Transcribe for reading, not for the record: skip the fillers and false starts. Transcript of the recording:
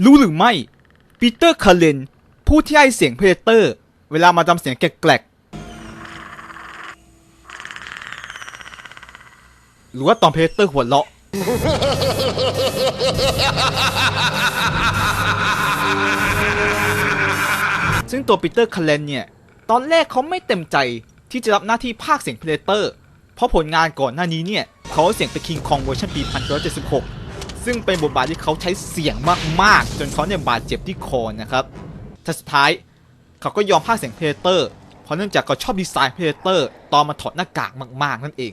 รู้หรือไม่ปีเตอร์ คาเลนผู้ที่ให้เสียงเพเดเตอร์เวลามาทำเสียงแกลกๆหรือว่าตอนเพเดเตอร์หัวเราะ ซึ่งตัวปีเตอร์ คาเลนเนี่ยตอนแรกเขาไม่เต็มใจที่จะรับหน้าที่พากย์เสียงเพเดเตอร์เพราะผลงานก่อนหน้านี้เนี่ยเขาเสียงเป็นคิงคองเวอร์ชันปี 1976 ซึ่งเป็นบทบาทที่เขาใช้เสียงมากๆจนเขาเนี่ยบาดเจ็บที่คอนะครับแต่สุดท้ายเขาก็ยอมพากย์เสียงเพเดเตอร์เพราะเนื่องจากเขาชอบดีไซน์เพเดเตอร์ตอนมาถอดหน้ากากมากๆนั่นเอง